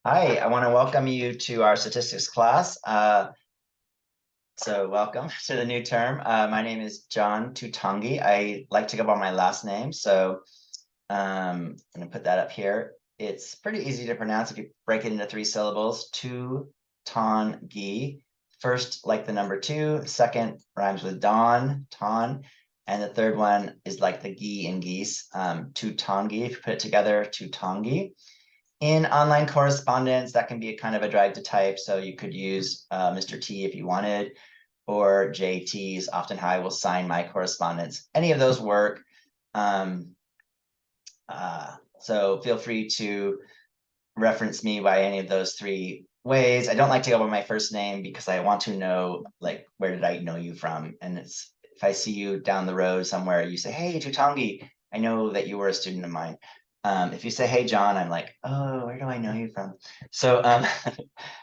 Hi, I want to welcome you to our statistics class. So welcome to the new term. My name is John Tutangi. I like to go by my last name, so I'm going to put that up here. It's pretty easy to pronounce if you break it into 3 syllables. Tutangi. First, like the number 2. Second rhymes with dawn, ton. And the third one is like the gi in geese, Tutangi. If you put it together, Tutangi. In online correspondence, that can be a kind of a drag to type. So you could use Mr. T if you wanted, or JT is often how I will sign my correspondence. Any of those work. So feel free to reference me by any of those 3 ways. I don't like to go by my first name because I want to know, like, where did I know you from? And it's if I see you down the road somewhere, you say, hey, Tutangi, I know that you were a student of mine. If you say, hey, John, I'm like, oh, where do I know you from? So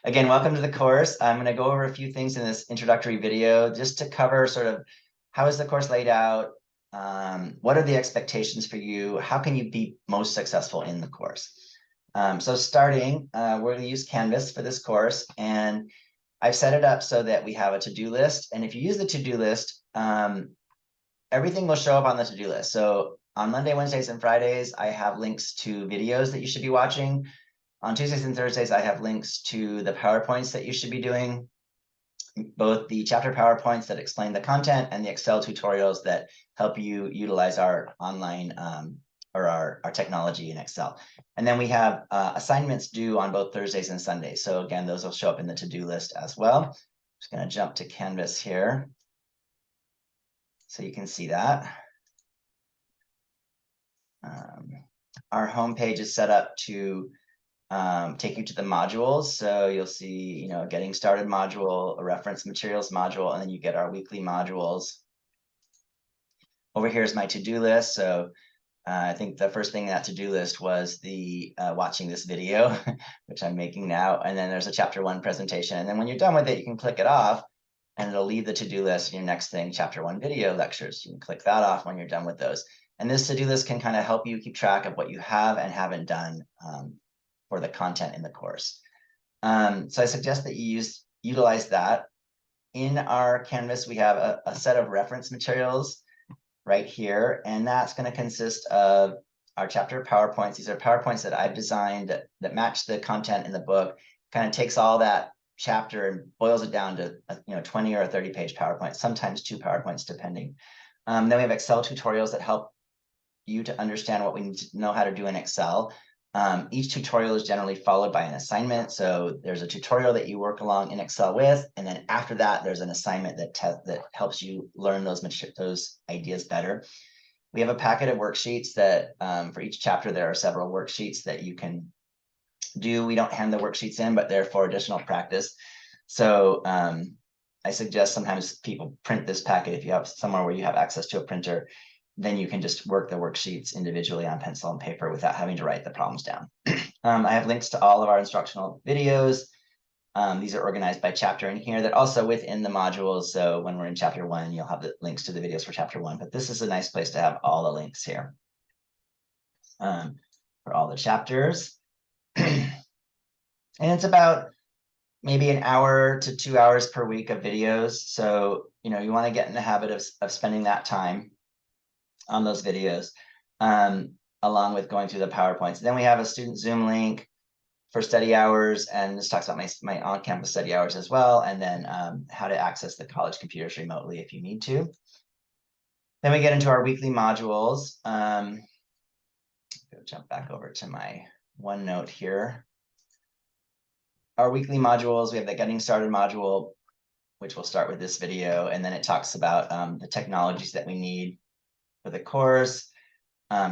again, welcome to the course. I'm going to go over a few things in this introductory video just to cover sort of how is the course laid out? What are the expectations for you? How can you be most successful in the course? So starting, we're going to use Canvas for this course, and I've set it up so that we have a to-do list. And if you use the to-do list, everything will show up on the to-do list. So on Monday, Wednesdays, and Fridays, I have links to videos that you should be watching. On Tuesdays and Thursdays, I have links to the PowerPoints that you should be doing, both the chapter PowerPoints that explain the content and the Excel tutorials that help you utilize our online or our technology in Excel. And then we have assignments due on both Thursdays and Sundays. So again, those will show up in the to-do list as well. I'm just going to jump to Canvas here so you can see that. Our homepage is set up to take you to the modules. So you'll see, getting started module, a reference materials module, and then you get our weekly modules. Over here is my to-do list. So I think the first thing in that to-do list was the watching this video, which I'm making now. And then there's a chapter 1 presentation. And then when you're done with it, you can click it off and it'll leave the to-do list. Your next thing, chapter 1 video lectures. You can click that off when you're done with those. And this to-do list can kind of help you keep track of what you have and haven't done for the content in the course. So I suggest that you utilize that. In our Canvas, we have a set of reference materials right here, and that's going to consist of our chapter PowerPoints. These are PowerPoints that I've designed that match the content in the book, kind of takes all that chapter and boils it down to 20 or 30-page PowerPoint, sometimes 2 PowerPoints depending. Then we have Excel tutorials that help you to understand what we need to know how to do in Excel. Each tutorial is generally followed by an assignment. So there's a tutorial that you work along in Excel with, and then after that, there's an assignment that helps you learn those ideas better. We have a packet of worksheets that for each chapter, there are several worksheets that you can do. We don't hand the worksheets in, but they're for additional practice. So I suggest sometimes people print this packet if you have somewhere where you have access to a printer. Then you can just work the worksheets individually on pencil and paper without having to write the problems down. I have links to all of our instructional videos. These are organized by chapter in here. They're also within the modules. So when we're in chapter 1, you'll have the links to the videos for chapter 1. But this is a nice place to have all the links here for all the chapters. And it's about maybe an hour to 2 hours per week of videos. So, you want to get in the habit of spending that time on those videos, along with going through the PowerPoints. Then we have a student Zoom link for study hours, and this talks about my on-campus study hours as well, and then how to access the college computers remotely if you need to. Then we get into our weekly modules. Go jump back over to my OneNote here. Our weekly modules, we have the Getting Started module, which will start with this video, and then it talks about the technologies that we need for the course,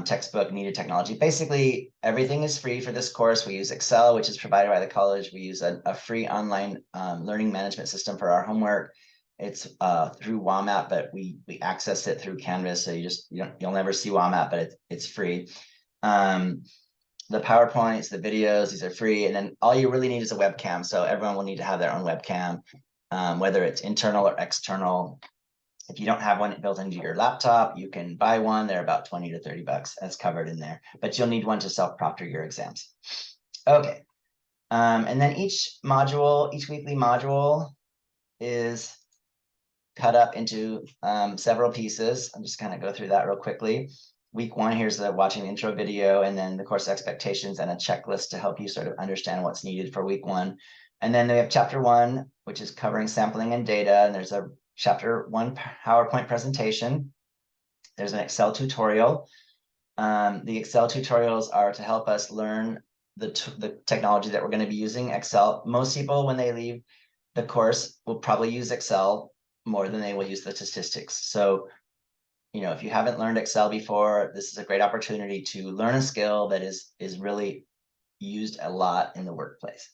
textbook, needed technology. Basically, everything is free for this course. We use Excel, which is provided by the college. We use a free online learning management system for our homework. It's through WAMAP, but we access it through Canvas. So you'll never see WAMAP, but it's free. The PowerPoints, the videos, these are free. And then all you really need is a webcam. So everyone will need to have their own webcam, whether it's internal or external. If you don't have one built into your laptop, you can buy one. They're about 20 to 30 bucks. That's covered in there. But you'll need one to self-proctor your exams. Okay. And then each weekly module is cut up into several pieces. I'm just kind of go through that real quickly. Week 1, here's the watching the intro video, and then the course expectations and a checklist to help you sort of understand what's needed for week 1. And then we have chapter 1, which is covering sampling and data. And there's a chapter 1 PowerPoint presentation. There's an Excel tutorial. The Excel tutorials are to help us learn the technology that we're going to be using, Excel. Most people, when they leave the course, will probably use Excel more than they will use the statistics. So, if you haven't learned Excel before, this is a great opportunity to learn a skill that is really used a lot in the workplace.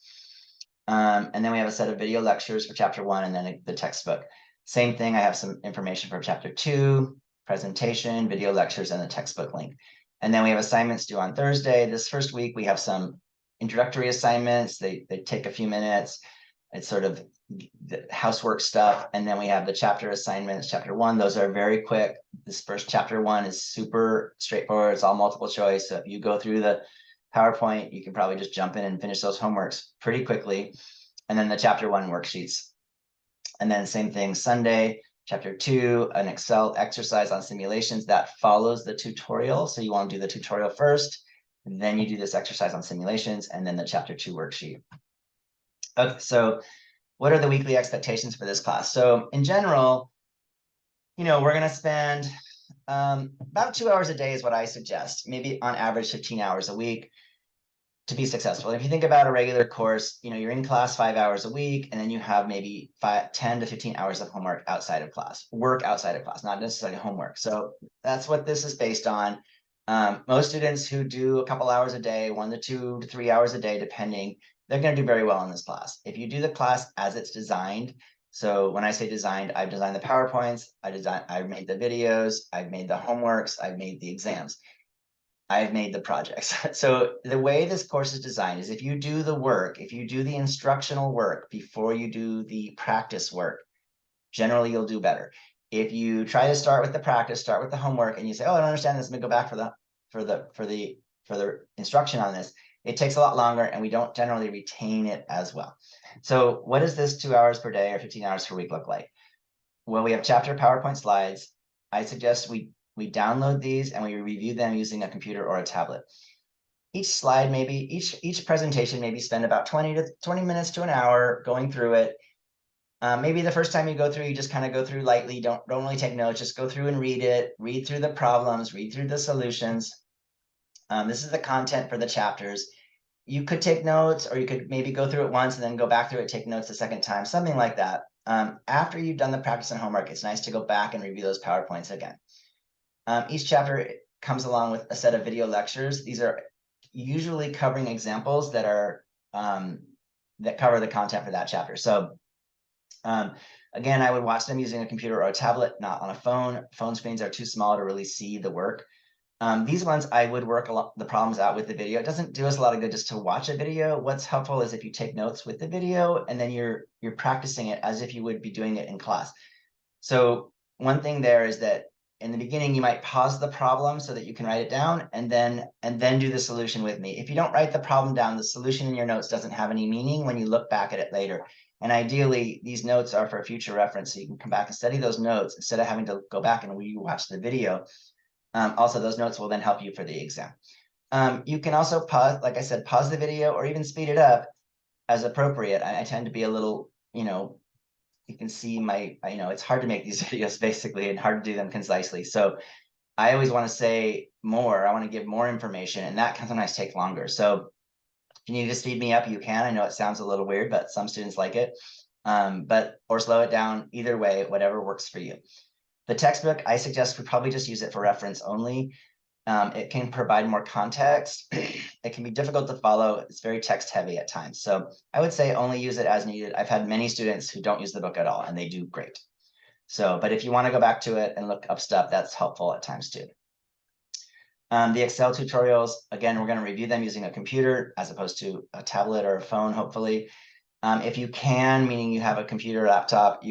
And then we have a set of video lectures for chapter 1, and then the textbook. Same thing, I have some information for chapter 2, presentation, video lectures, and the textbook link. And then we have assignments due on Thursday. This first week, we have some introductory assignments. They take a few minutes. It's sort of the housework stuff. And then we have the chapter assignments, chapter 1. Those are very quick. This first chapter 1 is super straightforward. It's all multiple choice. So if you go through the PowerPoint, you can probably just jump in and finish those homeworks pretty quickly. And then the chapter 1 worksheets. And then same thing, Sunday, chapter 2, an Excel exercise on simulations that follows the tutorial. So you want to do the tutorial first, and then you do this exercise on simulations, and then the chapter 2 worksheet. Okay, so what are the weekly expectations for this class? So in general, we're going to spend about 2 hours a day is what I suggest, maybe on average 15 hours a week to be successful. If you think about a regular course, you're in class 5 hours a week, and then you have maybe 10 to 15 hours of homework outside of class, not necessarily homework. So that's what this is based on. Most students who do a couple hours a day, 1 to 2 to 3 hours a day, depending, they're going to do very well in this class. If you do the class as it's designed, so when I say designed, I've designed the PowerPoints, I've made the videos, I've made the homeworks, I've made the exams. I've made the projects. So the way this course is designed is if you do the work, if you do the instructional work before you do the practice work, generally you'll do better. If you try to start with the practice, start with the homework, and you say, "Oh, I don't understand this. Let me go back for the instruction on this," it takes a lot longer, and we don't generally retain it as well. So what does this 2 hours per day or 15 hours per week look like? Well, we have chapter PowerPoint slides. I suggest we download these and we review them using a computer or a tablet. Each slide, each presentation, maybe spend about 20 minutes to an hour going through it. Maybe the first time you go through, you just kind of go through lightly. Don't really take notes. Just go through and read it. Read through the problems. Read through the solutions. This is the content for the chapters. You could take notes, or you could maybe go through it once and then go back through it, take notes a second time, something like that. After you've done the practice and homework, it's nice to go back and review those PowerPoints again. Each chapter comes along with a set of video lectures. These are usually covering examples that are that cover the content for that chapter. So again, I would watch them using a computer or a tablet, not on a phone. Phone screens are too small to really see the work. These ones, I would work the problems out with the video. It doesn't do us a lot of good just to watch a video. What's helpful is if you take notes with the video, and then you're practicing it as if you would be doing it in class. So one thing there is that in the beginning, you might pause the problem so that you can write it down, and then do the solution with me. If you don't write the problem down, the solution in your notes doesn't have any meaning when you look back at it later. And ideally, these notes are for future reference, so you can come back and study those notes instead of having to go back and rewatch the video. Also, those notes will then help you for the exam. You can also pause, like I said, pause the video or even speed it up as appropriate. I tend to be a little, you can see it's hard to make these videos basically and hard to do them concisely. So I always want to say more. I want to give more information, and that can sometimes take longer. So if you need to speed me up, you can. I know it sounds a little weird, but some students like it. Or slow it down. Either way, whatever works for you. The textbook, I suggest we probably just use it for reference only. It can provide more context. It can be difficult to follow. It's very text heavy at times. So I would say only use it as needed. I've had many students who don't use the book at all, and they do great. So, but if you want to go back to it and look up stuff, that's helpful at times too. The Excel tutorials, again, we're going to review them using a computer as opposed to a tablet or a phone, hopefully. If you can, meaning you have a computer, laptop,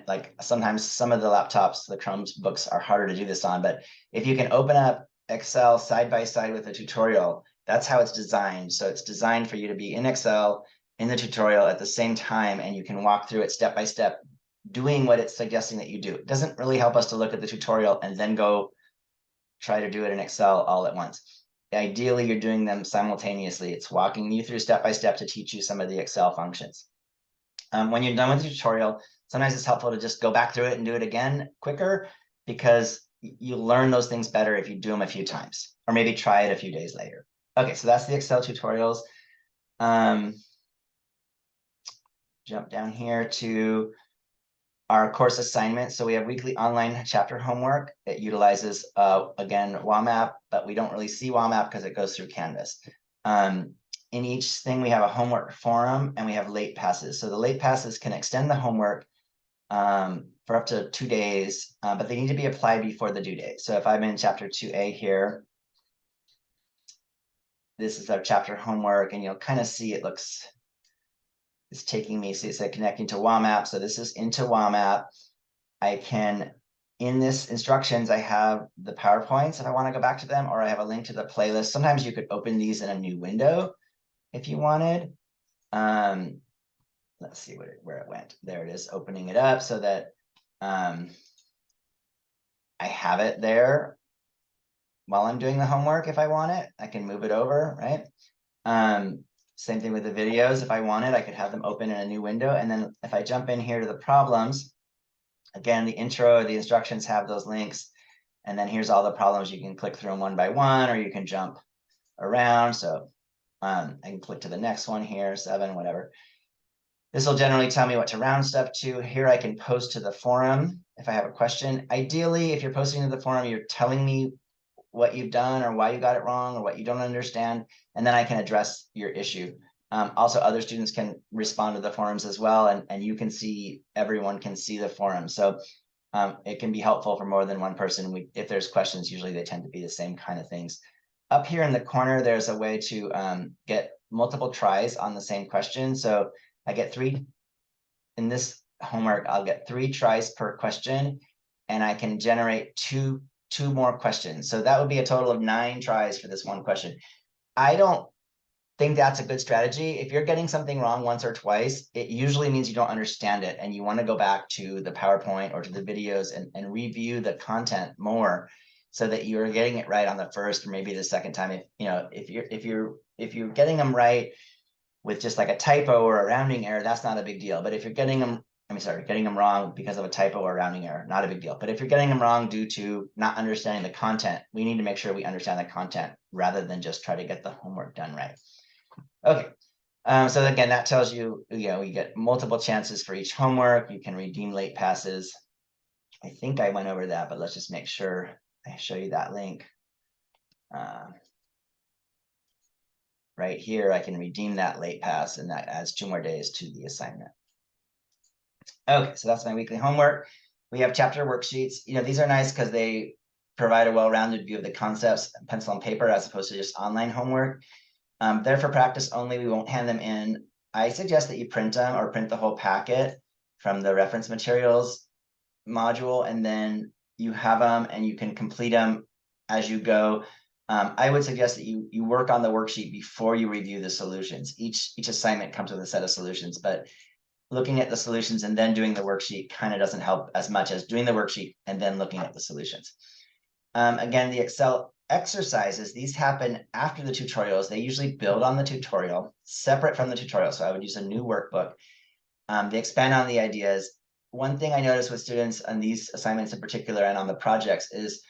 like sometimes some of the laptops, the Chromebooks are harder to do this on, but if you can open up Excel side by side with a tutorial That's how it's designed. So it's designed for you to be in Excel in the tutorial at the same time, and you can walk through it step by step, doing what it's suggesting that you do. It doesn't really help us to look at the tutorial and then go try to do it in Excel all at once. Ideally, you're doing them simultaneously. It's walking you through step by step to teach you some of the Excel functions. When you're done with the tutorial, sometimes it's helpful to just go back through it and do it again quicker, because you learn those things better if you do them a few times, or maybe try it a few days later. Okay, so that's the Excel tutorials. Jump down here to our course assignment. So we have weekly online chapter homework. It utilizes, again, WAMAP, but we don't really see WAMAP because it goes through Canvas. In each thing, we have a homework forum and we have late passes. So the late passes can extend the homework for up to 2 days, but they need to be applied before the due date. So if I'm in chapter 2A here, this is our chapter homework, and you'll kind of see it looks, it's taking me, see, it said connecting to WAMAP. So this is into WAMAP. I can, in this instructions, I have the PowerPoints if I want to go back to them, or I have a link to the playlist. Sometimes you could open these in a new window if you wanted. Let's see where it went. There it is, opening it up so that I have it there while I'm doing the homework. If I want it, I can move it over, right? Same thing with the videos. If I wanted, I could have them open in a new window. And then if I jump in here to the problems, again, the intro, the instructions have those links. And then here's all the problems. You can click through them one by one, or you can jump around. So I can click to the next one here, 7, whatever. This will generally tell me what to round stuff to. Here I can post to the forum if I have a question. Ideally, if you're posting to the forum, you're telling me what you've done or why you got it wrong or what you don't understand, and then I can address your issue. Also, other students can respond to the forums as well, and you can see, everyone can see the forum. So it can be helpful for more than one person. If there's questions, usually they tend to be the same kind of things. Up here in the corner, there's a way to get multiple tries on the same question. So I get 3, in this homework, I'll get 3 tries per question, and I can generate two more questions. So that would be a total of 9 tries for this one question. I don't think that's a good strategy. If you're getting something wrong once or twice, it usually means you don't understand it, and you want to go back to the PowerPoint or to the videos and review the content more, so that you're getting it right on the first or maybe the second time. If you're getting them right with just like a typo or a rounding error, that's not a big deal. But if you're getting them, getting them wrong because of a typo or a rounding error, not a big deal. But if you're getting them wrong due to not understanding the content, we need to make sure we understand the content rather than just try to get the homework done right. Okay. So again, that tells you, you get multiple chances for each homework. You can redeem late passes. I think I went over that, but let's just make sure I show you that link. Right here, I can redeem that late pass, and that adds 2 more days to the assignment. Okay, so that's my weekly homework. We have chapter worksheets. These are nice because they provide a well-rounded view of the concepts, pencil and paper, as opposed to just online homework. They're for practice only. We won't hand them in. I suggest that you print them or print the whole packet from the reference materials module, and then you have them and you can complete them as you go. I would suggest that you work on the worksheet before you review the solutions. Each assignment comes with a set of solutions, but looking at the solutions and then doing the worksheet kind of doesn't help as much as doing the worksheet and then looking at the solutions. Again, the Excel exercises, these happen after the tutorials. They usually build on the tutorial, separate from the tutorial. So I would use a new workbook. They expand on the ideas. One thing I noticed with students on these assignments in particular and on the projects is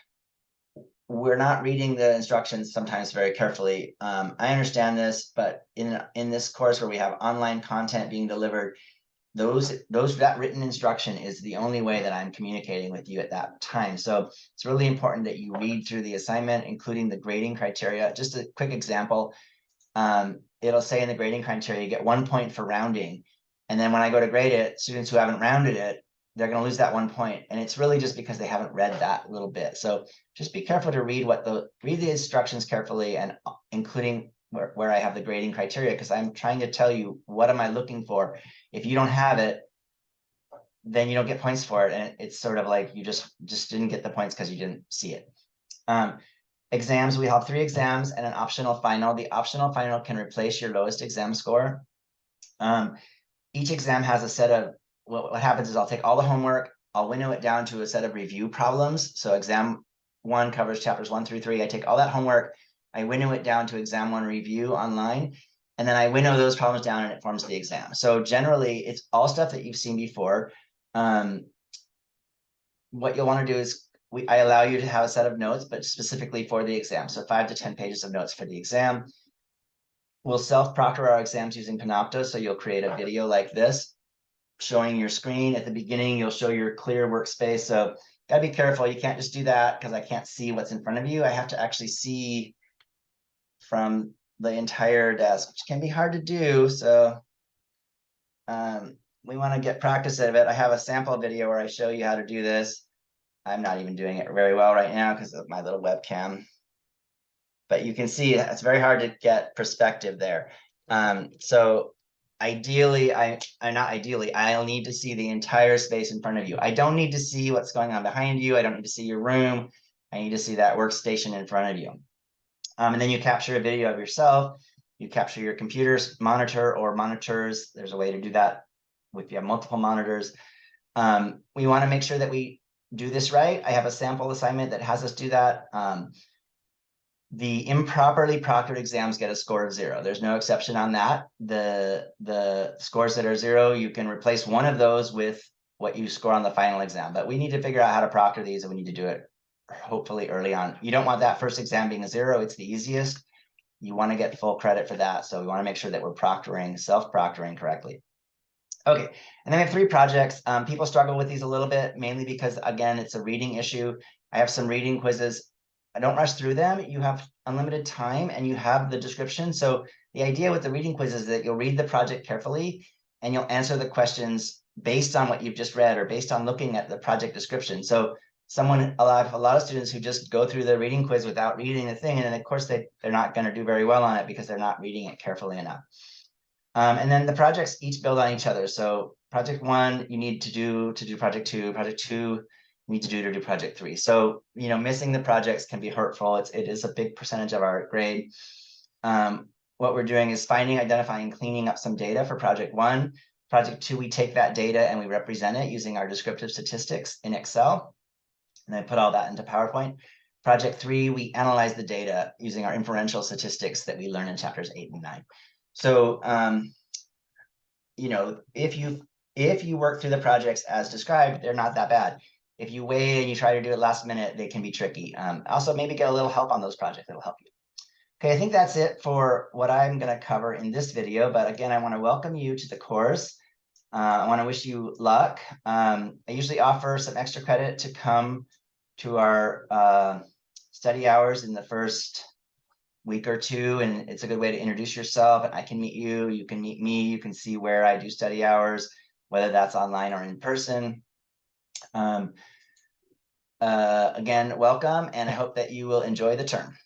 we're not reading the instructions sometimes very carefully. I understand this, but in this course where we have online content being delivered, that written instruction is the only way that I'm communicating with you at that time. So it's really important that you read through the assignment, including the grading criteria. Just a quick example, it'll say in the grading criteria, you get 1 point for rounding. And then when I go to grade it, students who haven't rounded it, they're going to lose that 1 point. And it's really just because they haven't read that little bit. So just be careful to read the instructions carefully, and including where I have the grading criteria, because I'm trying to tell you, what am I looking for? If you don't have it, then you don't get points for it. And it's sort of like you just didn't get the points because you didn't see it. Exams, we have 3 exams and an optional final. The optional final can replace your lowest exam score. Each exam has a set of, what happens is I'll take all the homework, I'll winnow it down to a set of review problems. So exam 1 covers chapters 1 through 3. I take all that homework, I winnow it down to exam 1 review online, and then I winnow those problems down and it forms the exam. So generally, it's all stuff that you've seen before. What you'll want to do is I allow you to have a set of notes, but specifically for the exam. So 5 to 10 pages of notes for the exam. We'll self-proctor our exams using Panopto. So you'll create a video like this, showing your screen. At the beginning, you'll show your clear workspace. So gotta be careful. You can't just do that because I can't see what's in front of you. I have to actually see from the entire desk, which can be hard to do. So we want to get practice out of it. I have a sample video where I show you how to do this. I'm not even doing it very well right now because of my little webcam. But you can see it's very hard to get perspective there. So ideally, I'll need to see the entire space in front of you. I don't need to see what's going on behind you. I don't need to see your room. I need to see that workstation in front of you. And then you capture a video of yourself. You capture your computer's monitor or monitors. There's a way to do that if you have multiple monitors. We want to make sure that we do this right. I have a sample assignment that has us do that. The improperly proctored exams get a score of 0. There's no exception on that. The scores that are 0, you can replace one of those with what you score on the final exam. But we need to figure out how to proctor these, and we need to do it hopefully early on. You don't want that first exam being a 0. It's the easiest. You want to get full credit for that. So we want to make sure that we're proctoring, self-proctoring correctly. Okay, and then we have 3 projects. People struggle with these a little bit, mainly because, again, it's a reading issue. I have some reading quizzes. I don't rush through them. You have unlimited time and you have the description. So the idea with the reading quiz is that you'll read the project carefully and you'll answer the questions based on what you've just read or based on looking at the project description. So a lot of students who just go through the reading quiz without reading the thing, and then of course they're not going to do very well on it because they're not reading it carefully enough. And then the projects each build on each other. So project 1, you need to do project 2. Project 2, you need to do project 3. So, missing the projects can be hurtful. It is a big percentage of our grade. What we're doing is finding, identifying, cleaning up some data for project 1. Project 2, we take that data and we represent it using our descriptive statistics in Excel. And then put all that into PowerPoint. Project 3, we analyze the data using our inferential statistics that we learn in chapters 8 and 9. So, if you work through the projects as described, they're not that bad. If you wait and you try to do it last minute, they can be tricky. Also, maybe get a little help on those projects. That'll help you. Okay, I think that's it for what I'm going to cover in this video. But again, I want to welcome you to the course. I want to wish you luck. I usually offer some extra credit to come to our study hours in the first week or 2, and it's a good way to introduce yourself, and I can meet you, you can meet me, you can see where I do study hours, whether that's online or in person. Again, welcome, and I hope that you will enjoy the term.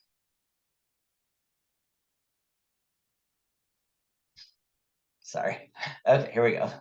Sorry. Okay, here we go.